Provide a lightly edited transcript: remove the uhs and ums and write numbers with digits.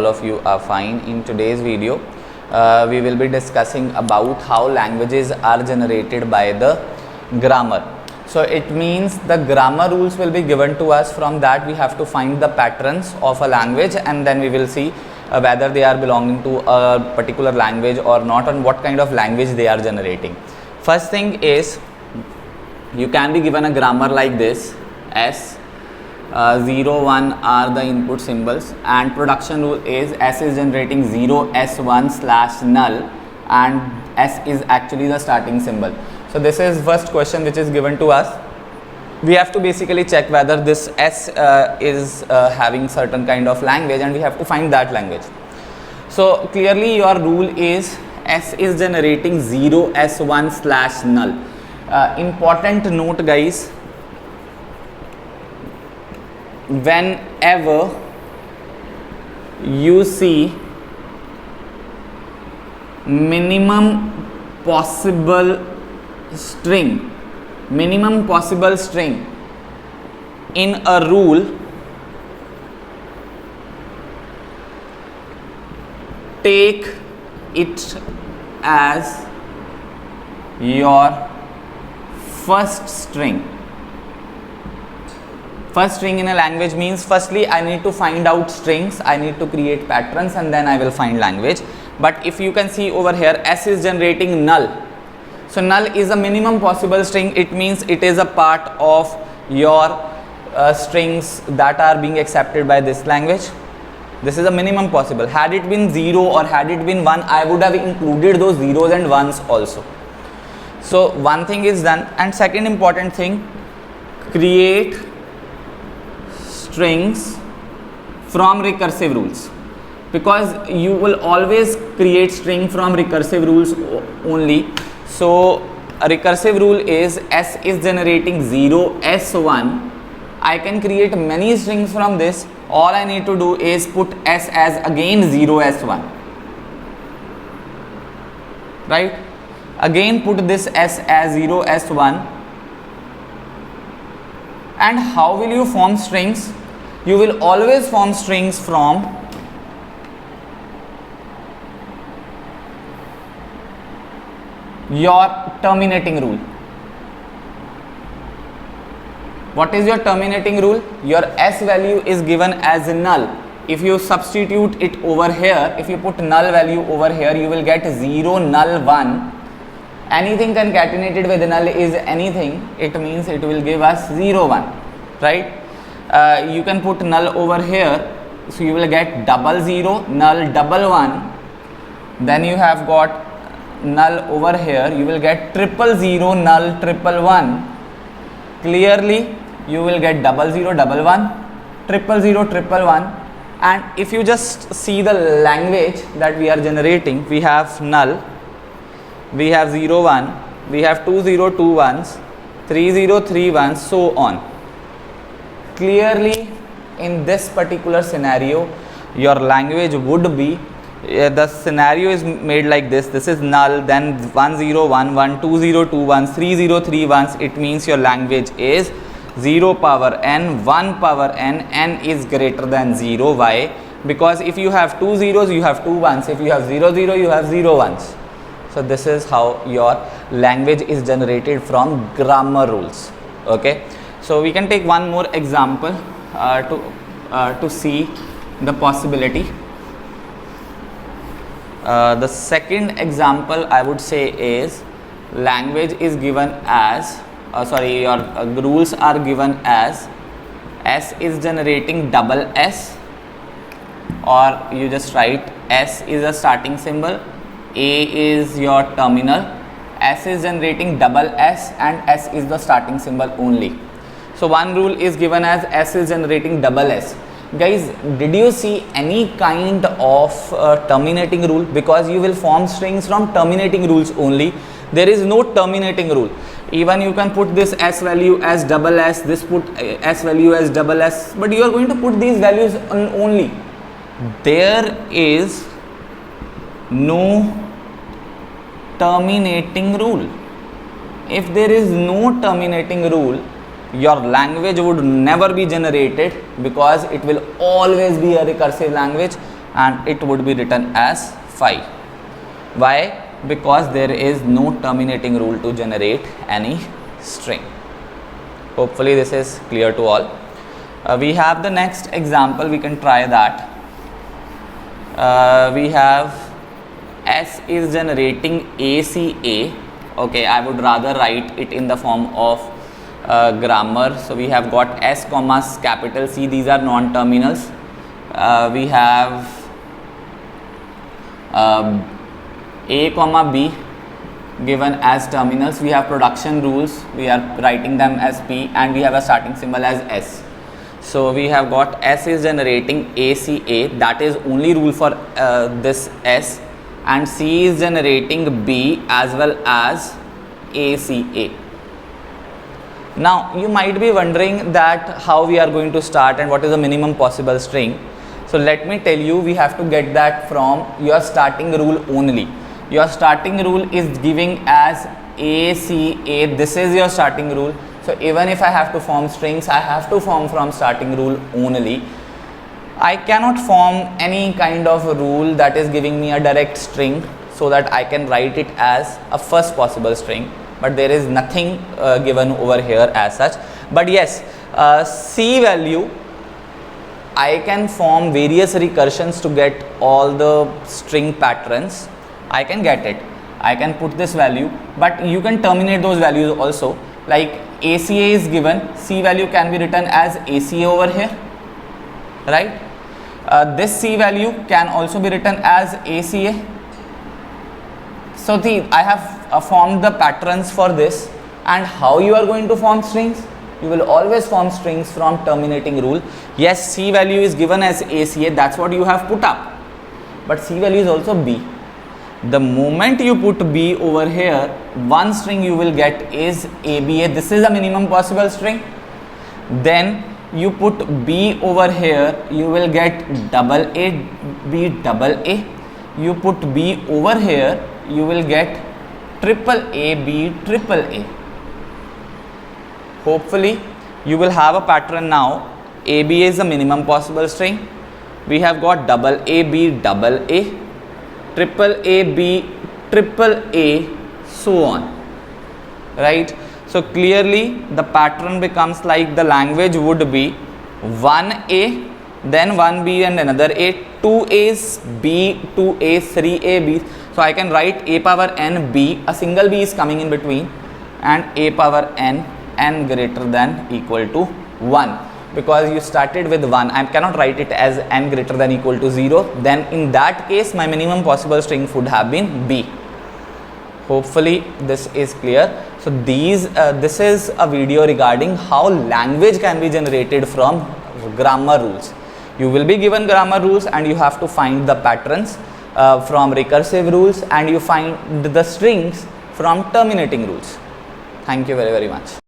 of you are fine. In today's video, we will be discussing about how languages are generated by the grammar. So it means the grammar rules will be given to us. From that we have to find the patterns of a language, and then we will see whether they are belonging to a particular language or not, and what kind of language they are generating. First thing is, you can be given a grammar like this. S 0, 1 are the input symbols, and production rule is S is generating 0, S1 / null, and S is actually the starting symbol. So this is first question which is given to us. We have to basically check whether this S is having certain kind of language, and we have to find that language. So clearly your rule is S is generating 0, S1 / null. Important note, guys, whenever you see minimum possible string in a rule, take it as your first string. First string in a language means, firstly I need to find out strings, I need to create patterns, and then I will find language. But if you can see over here, S is generating null. So null is a minimum possible string. It means it is a part of your strings that are being accepted by this language. This is a minimum possible. Had it been 0 or had it been 1, I would have included those zeros and ones also. So one thing is done. And second important thing, create strings from recursive rules, because you will always create string from recursive rules only. So a recursive rule is S is generating 0, S1. I can create many strings from this. All I need to do is put S as again 0, S1, right? Again put this S as 0, S1. And how will you form strings? You will always form strings from your terminating rule. What is your terminating rule? Your S value is given as null. If you substitute it over here, if you put null value over here, you will get 0, null, 1. Anything concatenated with null is anything. It means it will give us 0, 1, right? You can put null over here, so you will get 00, null, 11. Then you have got null over here, you will get 000, null, 111. Clearly you will get 00, 11, 000, 111. And if you just see the language that we are generating, we have null, we have 0, 1, we have 20, 2 ones, 30, 3 ones, so on. Clearly in this particular scenario, your language would be, the scenario is made like this. This is null, then 10, 11, 20, 2 ones, 30, 3 ones. It means your language is 0 power n, 1 power n, n is greater than 0. Why? Because if you have 2 zeros, you have 2 ones. If you have 0, 0, you have 0 ones. So this is how your language is generated from grammar rules. Okay. So we can take one more example to see the possibility. The second example I would say is, language is given as, your rules are given as S is generating double S, or you just write S is a starting symbol, A is your terminal, S is generating double S, and S is the starting symbol only. So one rule is given as S is generating double S. Guys, did you see any kind of terminating rule? Because you will form strings from terminating rules only. There is no terminating rule. Even you can put this S value as double S, this put S value as double S, but you are going to put these values on only. There is no terminating rule. If there is no terminating rule, your language would never be generated, because it will always be a recursive language, and it would be written as 5. Why? Because there is no terminating rule to generate any string. Hopefully this is clear to all. We have the next example, we can try that. We have S is generating ACA. Okay, I would rather write it in the form of grammar. So we have got S comma capital C, these are non-terminals. We have A comma B given as terminals. We have production rules, we are writing them as P, and we have a starting symbol as S. So we have got S is generating ACA, that is only rule for this S, and C is generating B as well as ACA. Now you might be wondering that how we are going to start and what is the minimum possible string. So let me tell you, we have to get that from your starting rule only. Your starting rule is giving as ACA, this is your starting rule. So even if I have to form strings, I have to form from starting rule only. I cannot form any kind of rule that is giving me a direct string so that I can write it as a first possible string, but there is nothing given over here as such. But yes, C value, I can form various recursions to get all the string patterns. I can get it, I can put this value, but you can terminate those values also. Like ACA is given, C value can be written as ACA over here, right? This C value can also be written as ACA. So I have formed the patterns for this. And how you are going to form strings? You will always form strings from terminating rule. Yes, C value is given as ACA, that's what you have put up, but C value is also B. The moment you put B over here, one string you will get is ABA, this is a minimum possible string. Then you put B over here, you will get double A, B double A. You put B over here, you will get triple A, B triple A. Hopefully you will have a pattern now. AB is the minimum possible string. We have got double A, B double A, triple A, B triple A, so on, right? So clearly the pattern becomes like the language would be 1A, then 1B and another A, 2 A's, B, 2A, 3A, B. So I can write A power n B, a single B is coming in between, and A power n, n greater than equal to 1. Because you started with 1, I cannot write it as n greater than equal to 0. Then in that case my minimum possible string would have been B. Hopefully this is clear. So this is a video regarding how language can be generated from grammar rules. You will be given grammar rules and you have to find the patterns from recursive rules, and you find the strings from terminating rules. Thank you very much.